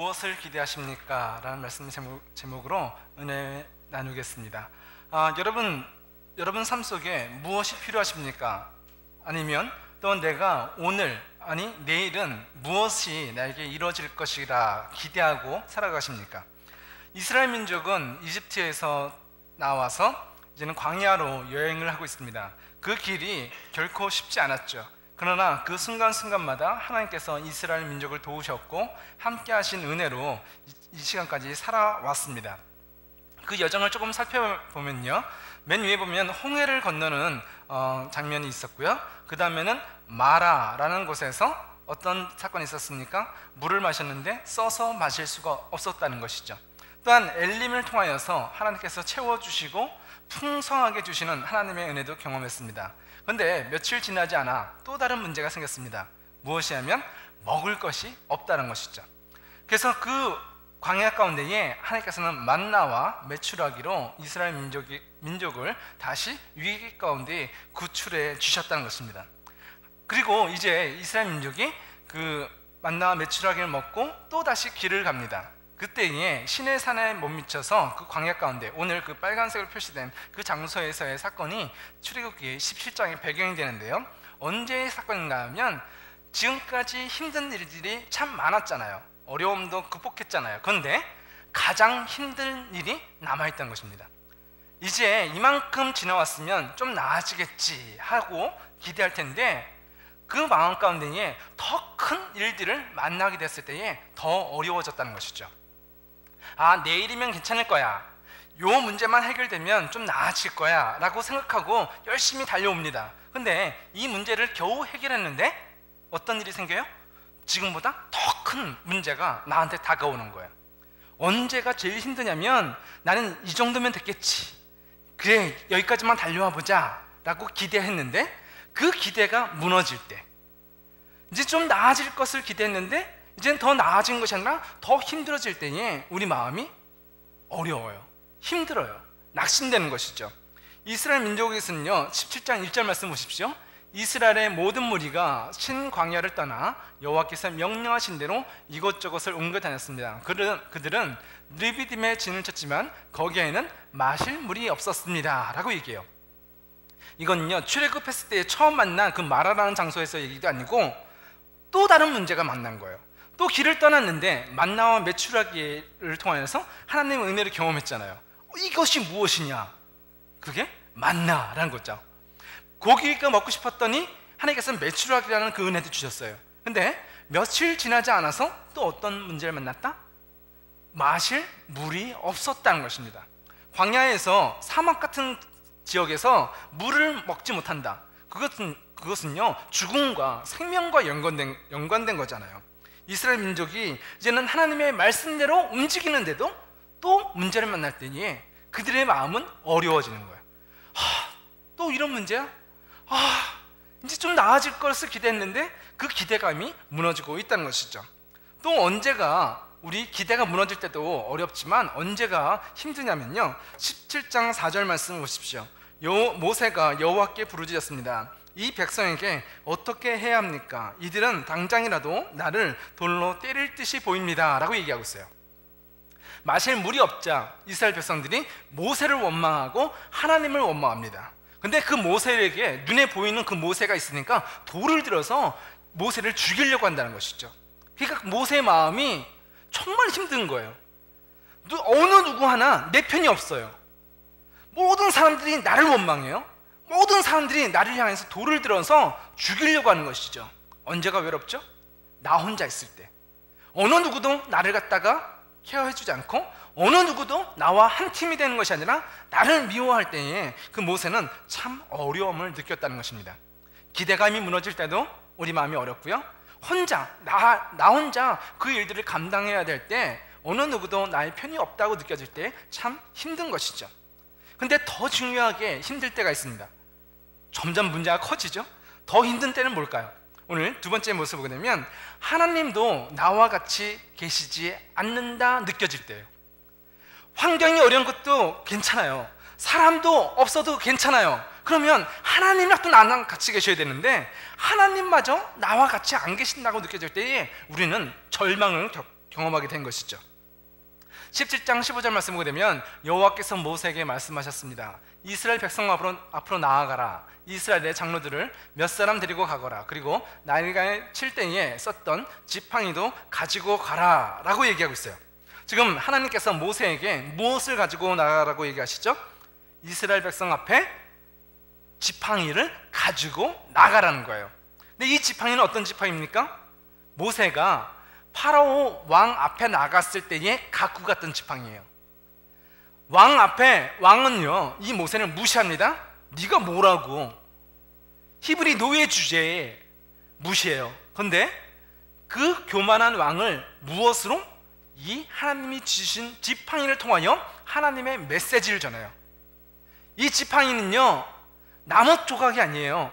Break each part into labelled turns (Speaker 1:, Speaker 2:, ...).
Speaker 1: 무엇을 기대하십니까? 라는 말씀 제목으로 은혜 나누겠습니다. 여러분 삶 속에 무엇이 필요하십니까? 아니면 또 내가 오늘 아니 내일은 무엇이 나에게 이루어질 것이라 기대하고 살아가십니까? 이스라엘 민족은 이집트에서 나와서 이제는 광야로 여행을 하고 있습니다. 그 길이 결코 쉽지 않았죠. 그러나 그 순간순간마다 하나님께서 이스라엘 민족을 도우셨고 함께 하신 은혜로 이 시간까지 살아왔습니다. 그 여정을 조금 살펴보면요, 맨 위에 보면 홍해를 건너는 장면이 있었고요. 그 다음에는 마라라는 곳에서 어떤 사건이 있었습니까? 물을 마셨는데 써서 마실 수가 없었다는 것이죠. 또한 엘림을 통하여서 하나님께서 채워주시고 풍성하게 주시는 하나님의 은혜도 경험했습니다. 그런데 며칠 지나지 않아 또 다른 문제가 생겼습니다. 무엇이냐면 먹을 것이 없다는 것이죠. 그래서 그 광야 가운데에 하나님께서는 만나와 메추라기로 이스라엘 민족을 다시 위기 가운데 구출해 주셨다는 것입니다. 그리고 이제 이스라엘 민족이 그 만나와 메추라기를 먹고 또 다시 길을 갑니다. 그때에 시내산에 못 미쳐서 그 광야 가운데 오늘 그 빨간색으로 표시된 그 장소에서의 사건이 출애굽기 17장의 배경이 되는데요, 언제의 사건인가 하면 지금까지 힘든 일들이 참 많았잖아요. 어려움도 극복했잖아요. 그런데 가장 힘든 일이 남아있던 것입니다. 이제 이만큼 지나왔으면 좀 나아지겠지 하고 기대할 텐데 그 마음 가운데에 더 큰 일들을 만나게 됐을 때에 더 어려워졌다는 것이죠. 내일이면 괜찮을 거야, 요 문제만 해결되면 좀 나아질 거야 라고 생각하고 열심히 달려옵니다. 근데 이 문제를 겨우 해결했는데 어떤 일이 생겨요? 지금보다 더 큰 문제가 나한테 다가오는 거예요. 언제가 제일 힘드냐면 나는 이 정도면 됐겠지, 그래 여기까지만 달려와 보자 라고 기대했는데 그 기대가 무너질 때, 이제 좀 나아질 것을 기대했는데 이제는 더 나아진 것이 아니라 더 힘들어질 때에 우리 마음이 어려워요, 힘들어요, 낙심되는 것이죠. 이스라엘 민족에서는요, 17장 1절 말씀 보십시오. 이스라엘의 모든 무리가 신광야를 떠나 여호와께서 명령하신 대로 이곳저곳을 옮겨 다녔습니다. 그들은 르비딤에 진을 쳤지만 거기에는 마실 물이 없었습니다 라고 얘기해요. 이건요, 출애굽했을 때 처음 만난 그 마라라는 장소에서 얘기도 아니고 또 다른 문제가 만난 거예요. 또 길을 떠났는데 만나와 메추라기를 통하여서 하나님의 은혜를 경험했잖아요. 이것이 무엇이냐? 그게 만나라는 거죠. 고기가 먹고 싶었더니 하나님께서 메추라기라는 그 은혜도 주셨어요. 근데 며칠 지나지 않아서 또 어떤 문제를 만났다? 마실 물이 없었다는 것입니다. 광야에서 사막 같은 지역에서 물을 먹지 못한다. 그것은요, 죽음과 생명과 연관된 거잖아요. 이스라엘 민족이 이제는 하나님의 말씀대로 움직이는데도 또 문제를 만날 때니 그들의 마음은 어려워지는 거예요. 또 이런 문제야? 이제 좀 나아질 것을 기대했는데 그 기대감이 무너지고 있다는 것이죠. 또 언제가 우리 기대가 무너질 때도 어렵지만 언제가 힘드냐면요, 17장 4절 말씀 보십시오. 모세가 여호와께 부르짖었습니다. 이 백성에게 어떻게 해야 합니까? 이들은 당장이라도 나를 돌로 때릴 듯이 보입니다 라고 얘기하고 있어요. 마실 물이 없자 이스라엘 백성들이 모세를 원망하고 하나님을 원망합니다. 근데 그 모세에게 눈에 보이는 그 모세가 있으니까 돌을 들어서 모세를 죽이려고 한다는 것이죠. 그러니까 모세의 마음이 정말 힘든 거예요. 어느 누구 하나 내 편이 없어요. 모든 사람들이 나를 원망해요. 모든 사람들이 나를 향해서 돌을 들어서 죽이려고 하는 것이죠. 언제가 외롭죠? 나 혼자 있을 때. 어느 누구도 나를 갖다가 케어해주지 않고 어느 누구도 나와 한 팀이 되는 것이 아니라 나를 미워할 때에 그 모세는 참 어려움을 느꼈다는 것입니다. 기대감이 무너질 때도 우리 마음이 어렵고요, 나 혼자 그 일들을 감당해야 될 때 어느 누구도 나의 편이 없다고 느껴질 때 참 힘든 것이죠. 근데 더 중요하게 힘들 때가 있습니다. 점점 문제가 커지죠. 더 힘든 때는 뭘까요? 오늘 두 번째 모습을 보게 되면 하나님도 나와 같이 계시지 않는다 느껴질 때예요. 환경이 어려운 것도 괜찮아요. 사람도 없어도 괜찮아요. 그러면 하나님이랑 또 나랑 같이 계셔야 되는데 하나님마저 나와 같이 안 계신다고 느껴질 때에 우리는 절망을 경험하게 된 것이죠. 17장 15절 말씀 보게 되면 여호와께서 모세에게 말씀하셨습니다. 이스라엘 백성 앞으로 나아가라. 이스라엘의 장로들을 몇 사람 데리고 가거라. 그리고 나일강에 칠 때에 썼던 지팡이도 가지고 가라 라고 얘기하고 있어요. 지금 하나님께서 모세에게 무엇을 가지고 나가라고 얘기하시죠? 이스라엘 백성 앞에 지팡이를 가지고 나가라는 거예요. 근데 이 지팡이는 어떤 지팡이입니까? 모세가 파라오 왕 앞에 나갔을 때에 갖고 갔던 지팡이에요. 왕은요 이 모세를 무시합니다. 네가 뭐라고, 히브리 노예 주제에 무시해요. 그런데 그 교만한 왕을 무엇으로? 이 하나님이 주신 지팡이를 통하여 하나님의 메시지를 전해요. 이 지팡이는요 나무 조각이 아니에요.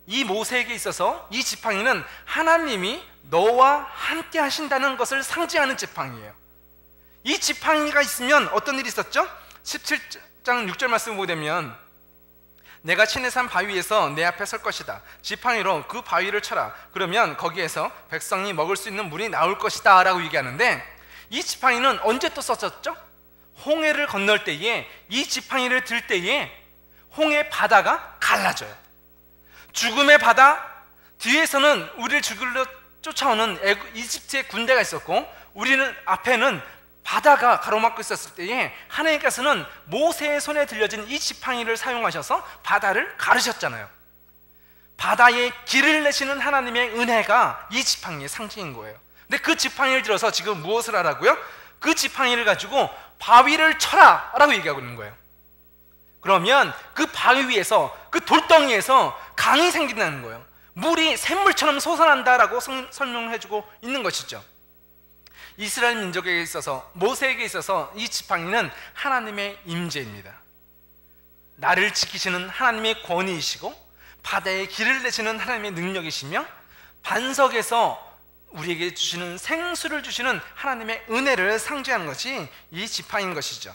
Speaker 1: 이 모세에게 있어서 이 지팡이는 하나님이 너와 함께 하신다는 것을 상징하는 지팡이에요. 이 지팡이가 있으면 어떤 일이 있었죠? 17장 6절 말씀을 보게 되면 내가 시내산 바위 위에서 내 앞에 설 것이다. 지팡이로 그 바위를 쳐라. 그러면 거기에서 백성이 먹을 수 있는 물이 나올 것이다 라고 얘기하는데, 이 지팡이는 언제 또 썼었죠? 홍해를 건널 때에 이 지팡이를 들 때에 홍해 바다가 갈라져요. 죽음의 바다, 뒤에서는 우리를 죽이려 쫓아오는 이집트의 군대가 있었고 우리는 앞에는 바다가 가로막고 있었을 때에 하나님께서는 모세의 손에 들려진 이 지팡이를 사용하셔서 바다를 가르셨잖아요. 바다에 길을 내시는 하나님의 은혜가 이 지팡이의 상징인 거예요. 근데 그 지팡이를 들어서 지금 무엇을 하라고요? 그 지팡이를 가지고 바위를 쳐라 라고 얘기하고 있는 거예요. 그러면 그 바위 위에서, 그 돌덩이에서 강이 생긴다는 거예요. 물이 샘물처럼 솟아난다라고 설명을 해주고 있는 것이죠. 이스라엘 민족에게 있어서, 모세에게 있어서 이 지팡이는 하나님의 임재입니다. 나를 지키시는 하나님의 권위이시고 바다에 길을 내시는 하나님의 능력이시며 반석에서 우리에게 주시는 생수를 주시는 하나님의 은혜를 상징하는 것이 이 지팡이인 것이죠.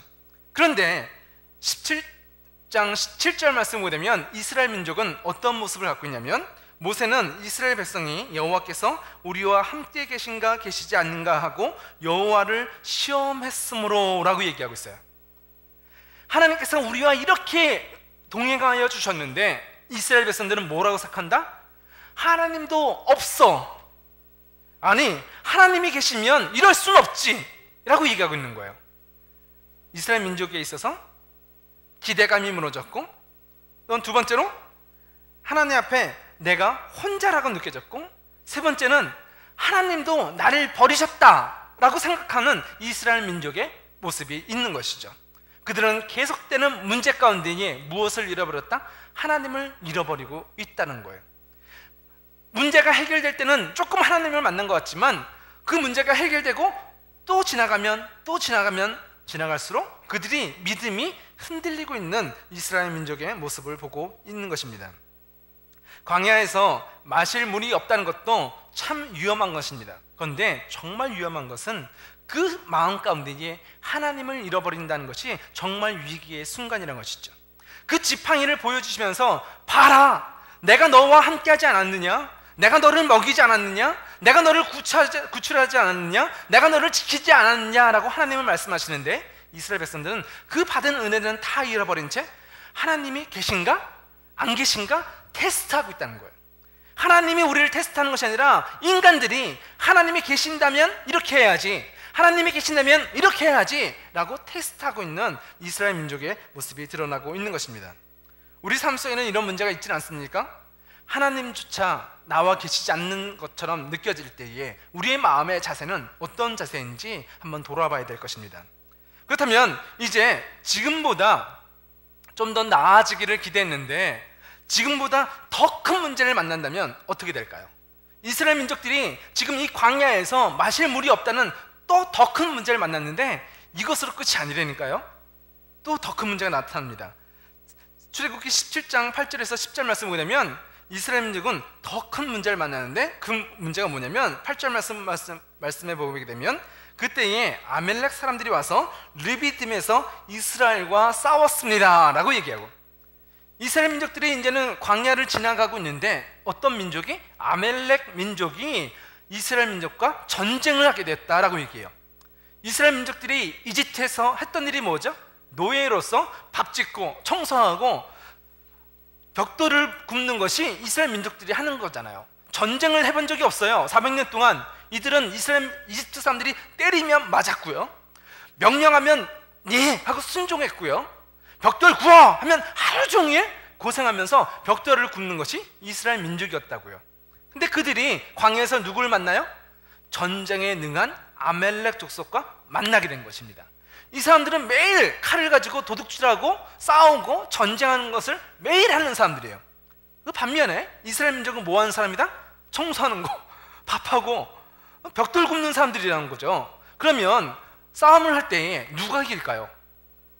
Speaker 1: 그런데 17장 17절 말씀을 보게 되면 이스라엘 민족은 어떤 모습을 갖고 있냐면, 모세는 이스라엘 백성이 여호와께서 우리와 함께 계신가 계시지 않는가 하고 여호와를 시험했으므로 라고 얘기하고 있어요. 하나님께서 우리와 이렇게 동행하여 주셨는데 이스라엘 백성들은 뭐라고 생각한다? 하나님도 없어. 아니, 하나님이 계시면 이럴 순 없지 라고 얘기하고 있는 거예요. 이스라엘 민족에 있어서 기대감이 무너졌고, 또 두 번째로 하나님 앞에 내가 혼자라고 느껴졌고, 세 번째는 하나님도 나를 버리셨다라고 생각하는 이스라엘 민족의 모습이 있는 것이죠. 그들은 계속되는 문제 가운데에 무엇을 잃어버렸다? 하나님을 잃어버리고 있다는 거예요. 문제가 해결될 때는 조금 하나님을 만난 것 같지만 그 문제가 해결되고 또 지나갈수록 그들이 믿음이 흔들리고 있는 이스라엘 민족의 모습을 보고 있는 것입니다. 광야에서 마실 물이 없다는 것도 참 위험한 것입니다. 그런데 정말 위험한 것은 그 마음 가운데에 하나님을 잃어버린다는 것이 정말 위기의 순간이라는 것이죠. 그 지팡이를 보여주시면서 봐라, 내가 너와 함께하지 않았느냐? 내가 너를 먹이지 않았느냐? 내가 너를 구출하지 않았느냐? 내가 너를 지키지 않았느냐라고 하나님은 말씀하시는데, 이스라엘 백성들은 그 받은 은혜는 다 잃어버린 채 하나님이 계신가? 안 계신가? 테스트하고 있다는 거예요. 하나님이 우리를 테스트하는 것이 아니라 인간들이 하나님이 계신다면 이렇게 해야지, 하나님이 계신다면 이렇게 해야지 라고 테스트하고 있는 이스라엘 민족의 모습이 드러나고 있는 것입니다. 우리 삶 속에는 이런 문제가 있지 않습니까? 하나님조차 나와 계시지 않는 것처럼 느껴질 때에 우리의 마음의 자세는 어떤 자세인지 한번 돌아봐야 될 것입니다. 그렇다면 이제 지금보다 좀 더 나아지기를 기대했는데 지금보다 더 큰 문제를 만난다면 어떻게 될까요? 이스라엘 민족들이 지금 이 광야에서 마실 물이 없다는 또 더 큰 문제를 만났는데 이것으로 끝이 아니라니까요. 또 더 큰 문제가 나타납니다. 출애굽기 17장 8절에서 10절 말씀을 보면 이스라엘 민족은 더 큰 문제를 만나는데 그 문제가 뭐냐면 8절 말씀해 보게 되면 그때에 아멜렉 사람들이 와서 르비딤에서 이스라엘과 싸웠습니다 라고 얘기하고, 이스라엘 민족들이 이제는 광야를 지나가고 있는데 어떤 민족이? 아멜렉 민족이 이스라엘 민족과 전쟁을 하게 됐다라고 얘기해요. 이스라엘 민족들이 이집트에서 했던 일이 뭐죠? 노예로서 밥 짓고 청소하고 벽돌을 굽는 것이 이스라엘 민족들이 하는 거잖아요. 전쟁을 해본 적이 없어요. 400년 동안 이들은 이집트 사람들이 때리면 맞았고요, 명령하면 예 하고 순종했고요, 벽돌 구워 하면 하루 종일 고생하면서 벽돌을 굽는 것이 이스라엘 민족이었다고요. 근데 그들이 광야에서 누구를 만나요? 전쟁에 능한 아멜렉 족속과 만나게 된 것입니다. 이 사람들은 매일 칼을 가지고 도둑질하고 싸우고 전쟁하는 것을 매일 하는 사람들이에요. 그 반면에 이스라엘 민족은 뭐 하는 사람이다? 청소하는 거, 밥하고 벽돌 굽는 사람들이라는 거죠. 그러면 싸움을 할 때 누가 이길까요?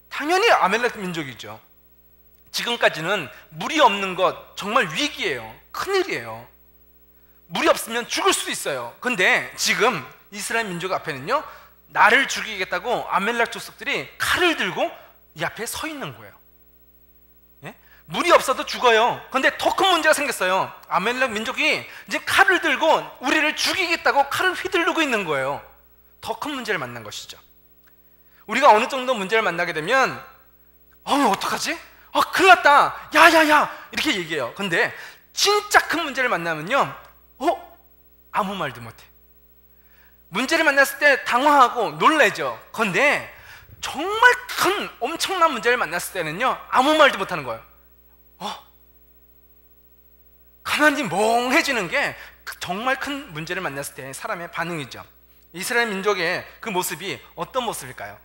Speaker 1: 당연히 아멜렉 민족이죠. 지금까지는 물이 없는 것 정말 위기예요. 큰일이에요. 물이 없으면 죽을 수도 있어요. 근데 지금 이스라엘 민족 앞에는요, 나를 죽이겠다고 아멜렉 족속들이 칼을 들고 이 앞에 서 있는 거예요. 예? 물이 없어도 죽어요. 근데 더 큰 문제가 생겼어요. 아멜렉 민족이 이제 칼을 들고 우리를 죽이겠다고 칼을 휘두르고 있는 거예요. 더 큰 문제를 만난 것이죠. 우리가 어느 정도 문제를 만나게 되면 어떡하지? 큰일 났다, 야야야 이렇게 얘기해요. 근데 진짜 큰 문제를 만나면요, 아무 말도 못해. 문제를 만났을 때 당황하고 놀라죠. 근데 정말 큰 엄청난 문제를 만났을 때는요, 아무 말도 못하는 거예요. 가만히 멍해지는 게 정말 큰 문제를 만났을 때 사람의 반응이죠. 이스라엘 민족의 그 모습이 어떤 모습일까요?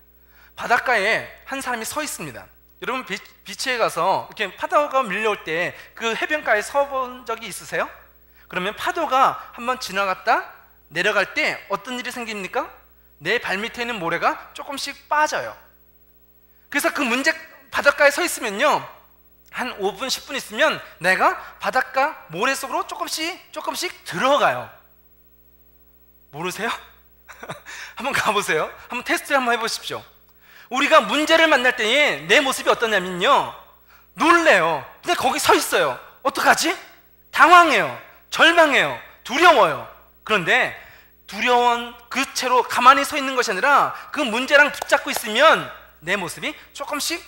Speaker 1: 바닷가에 한 사람이 서 있습니다. 여러분 비치에 가서 이렇게 파도가 밀려올 때 그 해변가에 서 본 적이 있으세요? 그러면 파도가 한번 지나갔다 내려갈 때 어떤 일이 생깁니까? 내 발밑에 있는 모래가 조금씩 빠져요. 그래서 그 바닷가에 서 있으면요, 한 5분 10분 있으면 내가 바닷가 모래 속으로 조금씩 들어가요. 모르세요? 한번 가보세요. 한번 테스트 한번 해보십시오. 우리가 문제를 만날 때에 내 모습이 어떠냐면요, 놀래요. 근데 거기 서 있어요. 어떡하지? 당황해요. 절망해요. 두려워요. 그런데 두려운 그 채로 가만히 서 있는 것이 아니라 그 문제랑 붙잡고 있으면 내 모습이 조금씩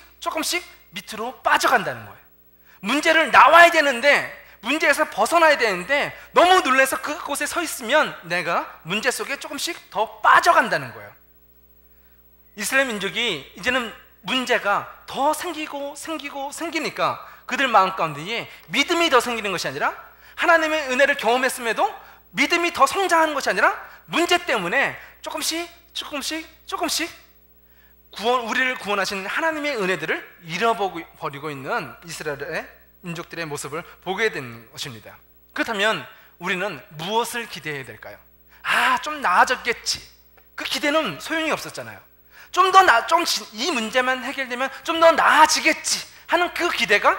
Speaker 1: 밑으로 빠져간다는 거예요. 문제를 나와야 되는데, 문제에서 벗어나야 되는데 너무 놀라서 그곳에 서 있으면 내가 문제 속에 조금씩 더 빠져간다는 거예요. 이스라엘 민족이 이제는 문제가 더 생기니까 그들 마음 가운데에 믿음이 더 생기는 것이 아니라, 하나님의 은혜를 경험했음에도 믿음이 더 성장하는 것이 아니라, 문제 때문에 조금씩 우리를 구원하신 하나님의 은혜들을 잃어버리고 있는 이스라엘의 민족들의 모습을 보게 되는 것입니다. 그렇다면 우리는 무엇을 기대해야 될까요? 좀 나아졌겠지. 그 기대는 소용이 없었잖아요. 이 문제만 해결되면 좀 더 나아지겠지 하는 그 기대가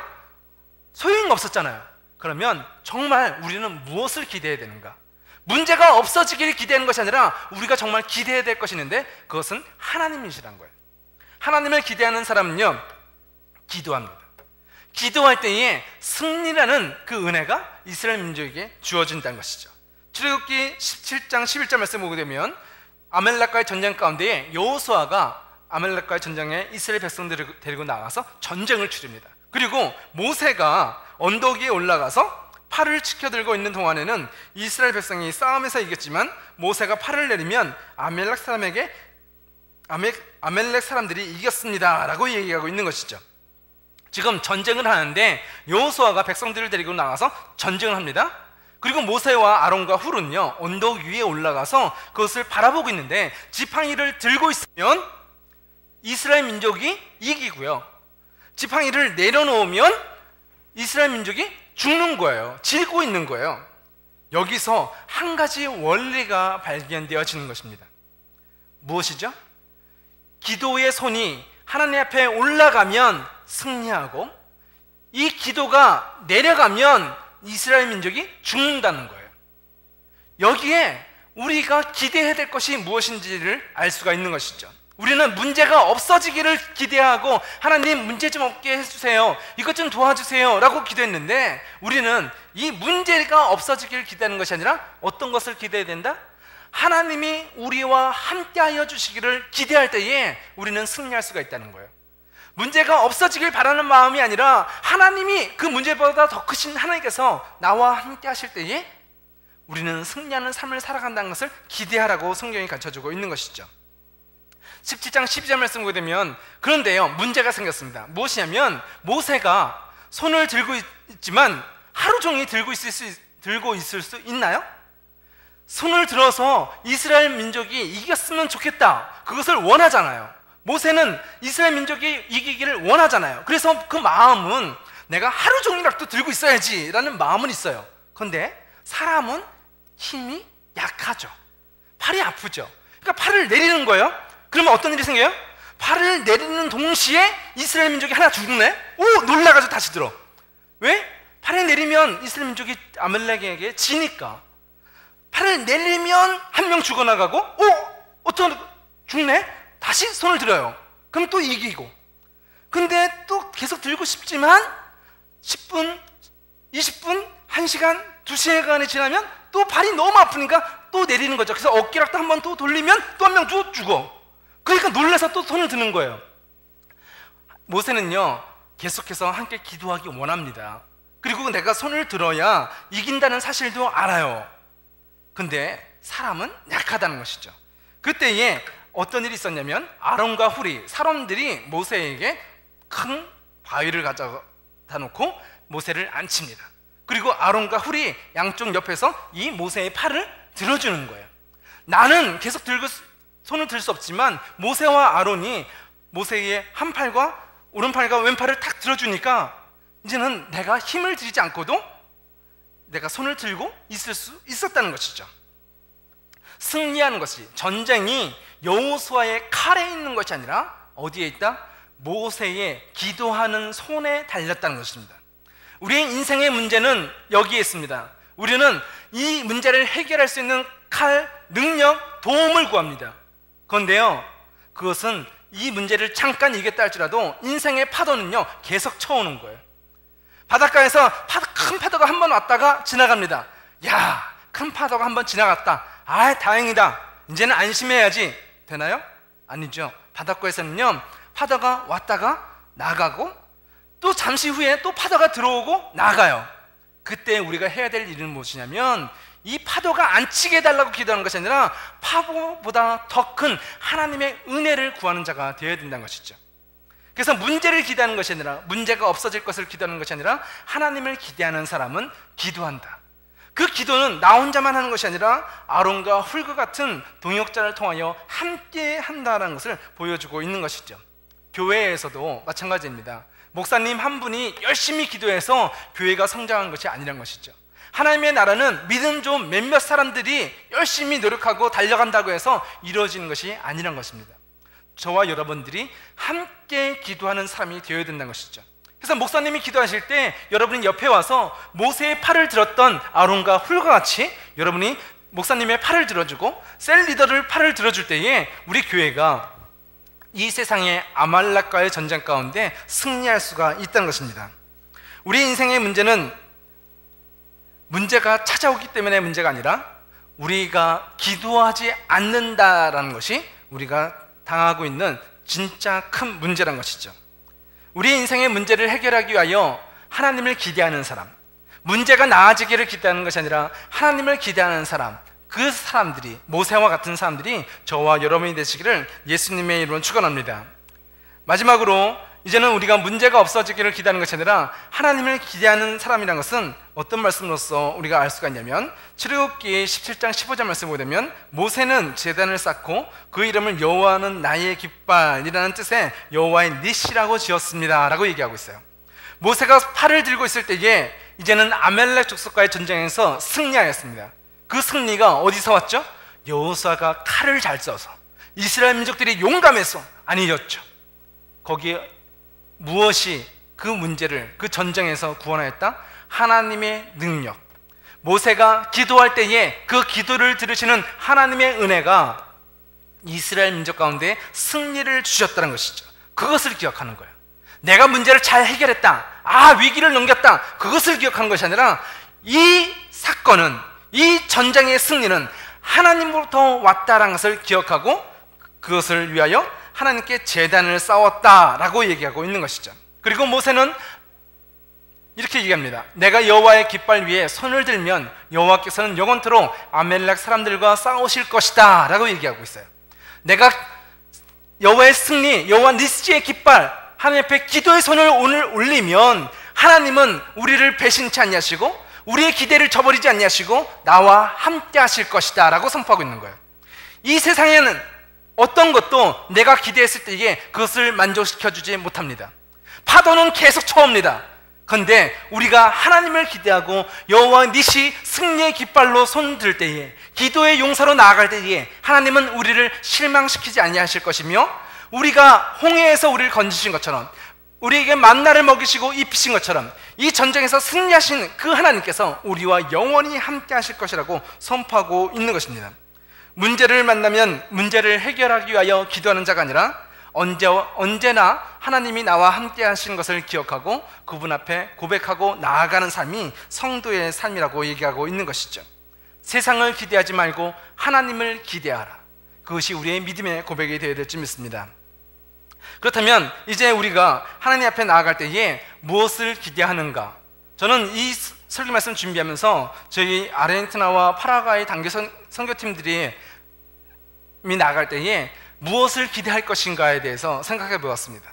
Speaker 1: 소용이 없었잖아요. 그러면 정말 우리는 무엇을 기대해야 되는가? 문제가 없어지기를 기대하는 것이 아니라 우리가 정말 기대해야 될 것이 있는데, 그것은 하나님이시란 거예요. 하나님을 기대하는 사람은요, 기도합니다. 기도할 때에 승리라는 그 은혜가 이스라엘 민족에게 주어진다는 것이죠. 출애굽기 17장 11절 말씀 보게 되면, 아멜렉과의 전쟁 가운데 여호수아가 아멜렉과의 전쟁에 이스라엘 백성들을 데리고 나가서 전쟁을 치릅니다. 그리고 모세가 언덕 위에 올라가서 팔을 치켜들고 있는 동안에는 이스라엘 백성이 싸움에서 이겼지만, 모세가 팔을 내리면 아멜렉 사람들이 이겼습니다 라고 얘기하고 있는 것이죠. 지금 전쟁을 하는데 여호수아가 백성들을 데리고 나가서 전쟁을 합니다. 그리고 모세와 아론과 훌은요, 언덕 위에 올라가서 그것을 바라보고 있는데, 지팡이를 들고 있으면 이스라엘 민족이 이기고요, 지팡이를 내려놓으면 이스라엘 민족이 죽는 거예요. 지고 있는 거예요. 여기서 한 가지 원리가 발견되어지는 것입니다. 무엇이죠? 기도의 손이 하나님 앞에 올라가면 승리하고, 이 기도가 내려가면 이스라엘 민족이 죽는다는 거예요. 여기에 우리가 기대해야 될 것이 무엇인지를 알 수가 있는 것이죠. 우리는 문제가 없어지기를 기대하고 하나님 문제 좀 없게 해주세요, 이것 좀 도와주세요 라고 기도했는데, 우리는 이 문제가 없어지기를 기대하는 것이 아니라 어떤 것을 기대해야 된다? 하나님이 우리와 함께하여 주시기를 기대할 때에 우리는 승리할 수가 있다는 거예요. 문제가 없어지길 바라는 마음이 아니라 하나님이 그 문제보다 더 크신 하나님께서 나와 함께 하실 때에 우리는 승리하는 삶을 살아간다는 것을 기대하라고 성경이 가르쳐주고 있는 것이죠. 17장 12절 말씀 보게 되면, 그런데요, 문제가 생겼습니다. 무엇이냐면, 모세가 손을 들고 있지만 하루 종일 들고 있을 수 있나요? 손을 들어서 이스라엘 민족이 이겼으면 좋겠다, 그것을 원하잖아요. 모세는 이스라엘 민족이 이기기를 원하잖아요. 그래서 그 마음은 내가 하루 종일이라도 들고 있어야지 라는 마음은 있어요. 그런데 사람은 힘이 약하죠. 팔이 아프죠. 그러니까 팔을 내리는 거예요. 그러면 어떤 일이 생겨요? 팔을 내리는 동시에 이스라엘 민족이 하나 죽네? 오! 놀라가지고 다시 들어. 왜? 팔을 내리면 이스라엘 민족이 아말렉에게 지니까. 팔을 내리면 한 명 죽어나가고, 어떤 죽네? 다시 손을 들어요. 그럼 또 이기고. 근데 또 계속 들고 싶지만 10분, 20분, 1시간, 2시간이 지나면 또 발이 너무 아프니까 또 내리는 거죠. 그래서 어깨락도 한 번 또 돌리면 또 한 명 또 죽어. 그러니까 놀라서 또 손을 드는 거예요. 모세는요, 계속해서 함께 기도하기 원합니다. 그리고 내가 손을 들어야 이긴다는 사실도 알아요. 근데 사람은 약하다는 것이죠. 그때에 어떤 일이 있었냐면, 아론과 훌이, 사람들이 모세에게 큰 바위를 가져다 놓고 모세를 앉힙니다. 그리고 아론과 훌이 양쪽 옆에서 이 모세의 팔을 들어주는 거예요. 나는 계속 손을 들 수 없지만 모세와 아론이 모세의 한 팔과 오른팔과 왼팔을 탁 들어주니까 이제는 내가 힘을 들이지 않고도 내가 손을 들고 있을 수 있었다는 것이죠. 승리하는 것이, 전쟁이 여호수아의 칼에 있는 것이 아니라 어디에 있다? 모세의 기도하는 손에 달렸다는 것입니다. 우리의 인생의 문제는 여기에 있습니다. 우리는 이 문제를 해결할 수 있는 칼, 능력, 도움을 구합니다. 그런데요, 그것은 이 문제를 잠깐 이겼다 할지라도 인생의 파도는요, 계속 쳐오는 거예요. 바닷가에서 큰 파도가 한 번 왔다가 지나갑니다. 야, 큰 파도가 한 번 지나갔다. 아, 다행이다. 이제는 안심해야지. 되나요? 아니죠. 바닷가에서는요, 파도가 왔다가 나가고 또 잠시 후에 또 파도가 들어오고 나가요. 그때 우리가 해야 될 일은 무엇이냐면, 이 파도가 안 치게 해달라고 기도하는 것이 아니라 파도보다 더 큰 하나님의 은혜를 구하는 자가 되어야 된다는 것이죠. 그래서 문제를 기대하는 것이 아니라, 문제가 없어질 것을 기도하는 것이 아니라 하나님을 기대하는 사람은 기도한다. 그 기도는 나 혼자만 하는 것이 아니라 아론과 훌과 같은 동역자를 통하여 함께 한다는 것을 보여주고 있는 것이죠. 교회에서도 마찬가지입니다. 목사님 한 분이 열심히 기도해서 교회가 성장한 것이 아니란 것이죠. 하나님의 나라는 믿음 좋은 몇몇 사람들이 열심히 노력하고 달려간다고 해서 이루어지는 것이 아니란 것입니다. 저와 여러분들이 함께 기도하는 사람이 되어야 된다는 것이죠. 그래서 목사님이 기도하실 때 여러분이 옆에 와서 모세의 팔을 들었던 아론과 훌과 같이 여러분이 목사님의 팔을 들어주고 셀 리더를 팔을 들어줄 때에 우리 교회가 이 세상의 아말렉과의 전쟁 가운데 승리할 수가 있다는 것입니다. 우리 인생의 문제는 문제가 찾아오기 때문에 문제가 아니라 우리가 기도하지 않는다라는 것이 우리가 당하고 있는 진짜 큰 문제란 것이죠. 우리 인생의 문제를 해결하기 위하여 하나님을 기대하는 사람, 문제가 나아지기를 기대하는 것이 아니라 하나님을 기대하는 사람, 그 사람들이, 모세와 같은 사람들이 저와 여러분이 되시기를 예수님의 이름으로 축원합니다. 마지막으로 이제는 우리가 문제가 없어지기를 기대하는 것이 아니라 하나님을 기대하는 사람이라는 것은 어떤 말씀으로서 우리가 알 수가 있냐면, 출애굽기 17장 15절 말씀을 보게 되면 모세는 제단을 쌓고 그 이름을 여호와는 나의 깃발이라는 뜻의 여호와의 니시라고 지었습니다 라고 얘기하고 있어요. 모세가 팔을 들고 있을 때에 이제는 아말렉 족속과의 전쟁에서 승리하였습니다. 그 승리가 어디서 왔죠? 여호수아가 칼을 잘 써서, 이스라엘 민족들이 용감해서 아니었죠. 거기에 무엇이 그 문제를, 그 전쟁에서 구원하였다? 하나님의 능력. 모세가 기도할 때에 그 기도를 들으시는 하나님의 은혜가 이스라엘 민족 가운데 승리를 주셨다는 것이죠. 그것을 기억하는 거예요. 내가 문제를 잘 해결했다, 위기를 넘겼다, 그것을 기억하는 것이 아니라 이 사건은, 이 전쟁의 승리는 하나님으로부터 왔다라는 것을 기억하고 그것을 위하여 하나님께 제단을 쌓았다라고 얘기하고 있는 것이죠. 그리고 모세는 이렇게 얘기합니다. 내가 여호와의 깃발 위에 손을 들면 여호와께서는 영원토록 아말렉 사람들과 싸우실 것이다 라고 얘기하고 있어요. 내가 여호와의 승리, 여호와 니스의 깃발, 하나님 앞에 기도의 손을 오늘 올리면 하나님은 우리를 배신치 아니하시고 우리의 기대를 저버리지 아니하시고 나와 함께 하실 것이다 라고 선포하고 있는 거예요. 이 세상에는 어떤 것도 내가 기대했을 때에 그것을 만족시켜주지 못합니다. 파도는 계속 쳐옵니다. 그런데 우리가 하나님을 기대하고 여호와 니시 승리의 깃발로 손들 때에, 기도의 용사로 나아갈 때에 하나님은 우리를 실망시키지 아니하실 것이며, 우리가 홍해에서 우리를 건지신 것처럼, 우리에게 만나를 먹이시고 입히신 것처럼 이 전쟁에서 승리하신 그 하나님께서 우리와 영원히 함께 하실 것이라고 선포하고 있는 것입니다. 문제를 만나면 문제를 해결하기 위하여 기도하는 자가 아니라 언제나 하나님이 나와 함께 하시는 것을 기억하고 그분 앞에 고백하고 나아가는 삶이 성도의 삶이라고 얘기하고 있는 것이죠. 세상을 기대하지 말고 하나님을 기대하라. 그것이 우리의 믿음의 고백이 되어야 될 줄 믿습니다. 그렇다면 이제 우리가 하나님 앞에 나아갈 때에 무엇을 기대하는가? 저는 이 설교 말씀 준비하면서 저희 아르헨티나와 파라과이 단기 선교팀들이 나아갈 때에 무엇을 기대할 것인가에 대해서 생각해 보았습니다.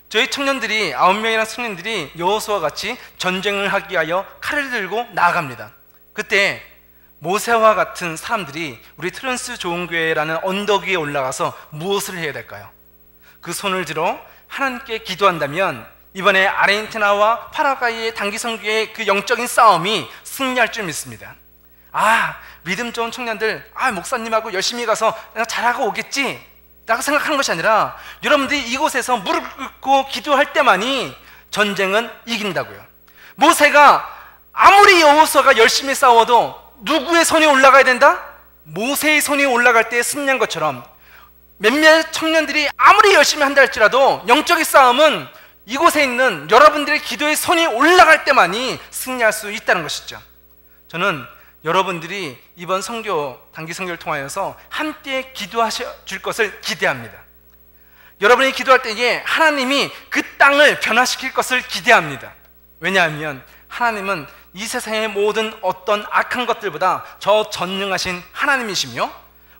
Speaker 1: 저희 청년들이 9명이나 청년들이 여호수아와 같이 전쟁을 하기 위하여 칼을 들고 나아갑니다. 그때 모세와 같은 사람들이 우리 트랜스 좋은교회라는 언덕 위에 올라가서 무엇을 해야 될까요? 그 손을 들어 하나님께 기도한다면 이번에 아르헨티나와 파라과이의 단기 선교의 그 영적인 싸움이 승리할 줄 믿습니다. 믿음 좋은 청년들, 목사님하고 열심히 가서 잘하고 오겠지 라고 생각하는 것이 아니라 여러분들이 이곳에서 무릎 꿇고 기도할 때만이 전쟁은 이긴다고요. 모세가 아무리 여호수아가 열심히 싸워도 누구의 손이 올라가야 된다? 모세의 손이 올라갈 때 승리한 것처럼 몇몇 청년들이 아무리 열심히 한다 할지라도 영적인 싸움은 이곳에 있는 여러분들의 기도의 손이 올라갈 때만이 승리할 수 있다는 것이죠. 저는 여러분들이 이번 단기 선교를 통하여서 함께 기도하셔 줄 것을 기대합니다. 여러분이 기도할 때에 하나님이 그 땅을 변화시킬 것을 기대합니다. 왜냐하면 하나님은 이 세상의 모든 어떤 악한 것들보다 저 전능하신 하나님이시며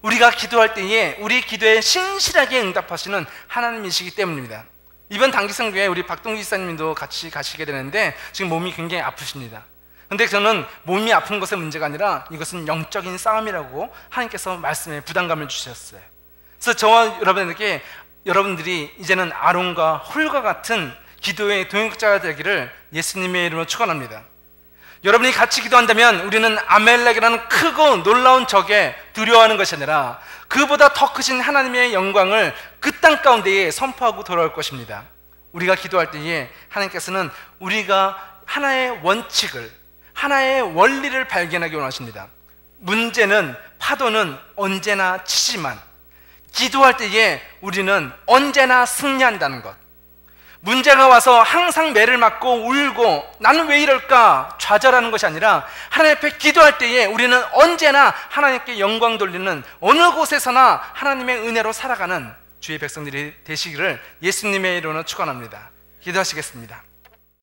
Speaker 1: 우리가 기도할 때에 우리 기도에 신실하게 응답하시는 하나님이시기 때문입니다. 이번 단기 선교에 우리 박동기 지사님도 같이 가시게 되는데 지금 몸이 굉장히 아프십니다. 근데 저는 몸이 아픈 것의 문제가 아니라 이것은 영적인 싸움이라고 하나님께서 말씀에 부담감을 주셨어요. 그래서 저와 여러분에게 여러분들이 이제는 아론과 홀과 같은 기도의 동역자가 되기를 예수님의 이름으로 축원합니다. 여러분이 같이 기도한다면 우리는 아말렉이라는 크고 놀라운 적에 두려워하는 것이 아니라 그보다 더 크신 하나님의 영광을 그 땅 가운데에 선포하고 돌아올 것입니다. 우리가 기도할 때에 하나님께서는 우리가 하나의 원칙을, 하나의 원리를 발견하기 원하십니다. 문제는, 파도는 언제나 치지만 기도할 때에 우리는 언제나 승리한다는 것. 문제가 와서 항상 매를 맞고 울고 나는 왜 이럴까 좌절하는 것이 아니라 하나님 앞에 기도할 때에 우리는 언제나 하나님께 영광 돌리는, 어느 곳에서나 하나님의 은혜로 살아가는 주의 백성들이 되시기를 예수님의 이름으로 축원합니다. 기도하시겠습니다.